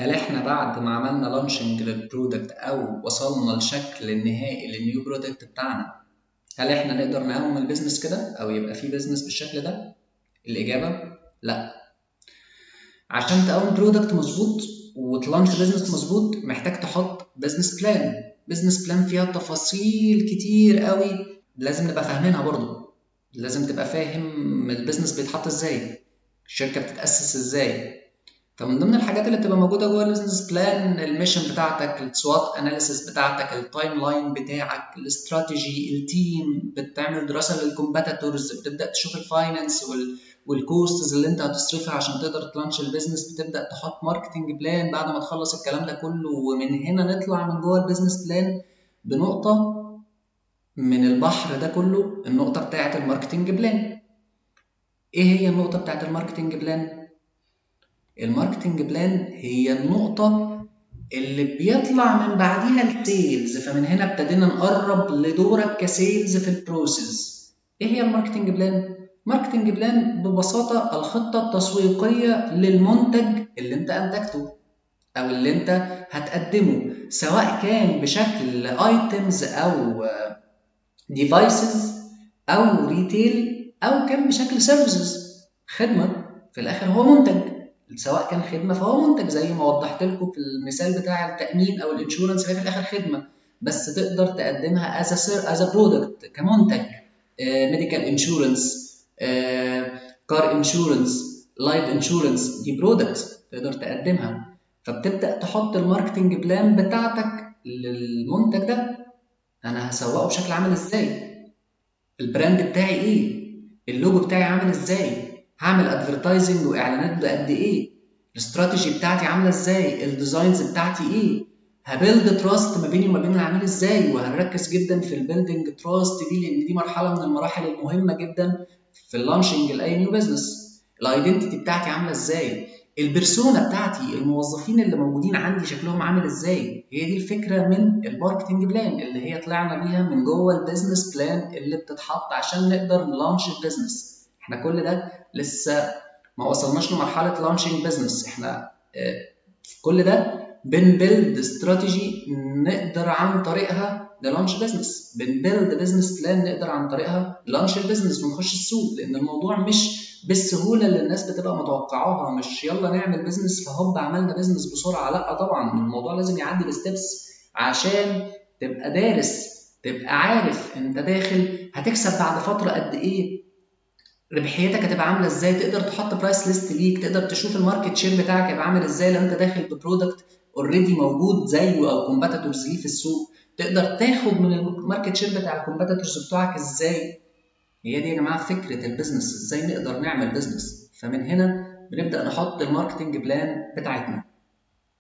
هل احنا بعد ما عملنا لانشنج للبرودكت او وصلنا للشكل النهائي للنيو برودكت بتاعنا، هل احنا نقدر نقوم البيزنس كده او يبقى في بيزنس بالشكل ده؟ الاجابه لا. عشان تقوم برودكت مظبوط وتلانش بيزنس مظبوط محتاج تحط بيزنس بلان. بيزنس بلان فيها تفاصيل كتير قوي لازم نبقى فاهمينها برضو. لازم تبقى فاهم البيزنس بيتحط ازاي، الشركه بتتاسس ازاي. فمن ضمن الحاجات اللي بتبقى موجوده جوه البيزنس بلان الميشن بتاعتك، السوات اناليسيس بتاعتك، التايم لاين بتاعك، الاستراتيجي، التيم، بتعمل دراسه للكومبيتيتورز، بتبدا تشوف الفاينانس والكوستز اللي انت هتصرفها عشان تقدر تلانش البيزنس، بتبدا تحط ماركتنج بلان بعد ما تخلص الكلام ده كله. ومن هنا نطلع من جوه البيزنس بلان بنقطه من البحر ده كله، النقطه بتاعه الماركتنج بلان. ايه هي النقطه بتاعه الماركتنج بلان؟ الماركتنج بلان هي النقطة اللي بيطلع من بعديها السيلز. فمن هنا ابتدينا نقرب لدورك كسيلز في البروسيس. ايه هي الماركتنج بلان؟ ماركتنج بلان ببساطة الخطة التسويقية للمنتج اللي انت انتجته او اللي انت هتقدمه، سواء كان بشكل ايتمز او ديفايسز او ريتيل، او كان بشكل سيرفيسز، خدمة. في الاخر هو منتج، سواء كان خدمه فهو منتج، زي ما وضحت لكم في المثال بتاع التامين او الانشورنس، هي في الاخر خدمه بس تقدر تقدمها از برودكت كمنتج. ميديكال انشورنس، كار انشورنس، لايف انشورنس، دي برودكت تقدر تقدمها. فبتبدا تحط الماركتنج بلان بتاعتك للمنتج ده. انا هسوقه بشكل عامل ازاي؟ البراند بتاعي ايه؟ اللوجو بتاعي عامل ازاي؟ هعمل ادفرتايزنج واعلانات بقد ايه؟ الاستراتيجي بتاعتي عامله ازاي؟ الديزاينز بتاعتي ايه؟ هبيلد تراست ما بيني وما بين العميل ازاي؟ وهنركز جدا في البيلدنج تراست دي لان دي مرحله من المراحل المهمه جدا في اللانشنج لاي نيو بزنس. الايدنتيتي بتاعتي عامله ازاي؟ البرسونا بتاعتي، الموظفين اللي موجودين عندي شكلهم عامل ازاي؟ هي دي الفكره من الماركتنج بلان اللي هي طلعنا بيها من جوه البيزنس بلان اللي بتتحط عشان نقدر نلانش البيزنس. احنا كل ده لسه ما وصلناش لمرحله لانشنج بيزنس. احنا كل ده بنبيلد استراتيجي نقدر عن طريقها نلانش بيزنس، بنبيلد بيزنس بلان نقدر عن طريقها نلانش البيزنس ونخش السوق. لان الموضوع مش بالسهوله اللي الناس بتبقى متوقعاها، مش يلا نعمل بيزنس فهوب عملنا بيزنس بسرعه. لا طبعا، الموضوع لازم يعدي بستبس عشان تبقى دارس، تبقى عارف انت داخل هتكسب بعد فتره قد ايه، ربحيتك هتبقى عامله ازاي، تقدر تحط برايس ليست ليك، تقدر تشوف الماركت شير بتاعك هيبقى عامل ازاي لو انت داخل ببرودكت اوريدي موجود زيه او كومبيتيتورز ليه في السوق، تقدر تاخد من الماركت شير بتاع الكومبيتيتورز بتوعك ازاي. هي دي يا جماعه فكره البيزنس، ازاي نقدر نعمل بيزنس. فمن هنا بنبدا نحط الماركتنج بلان بتاعتنا.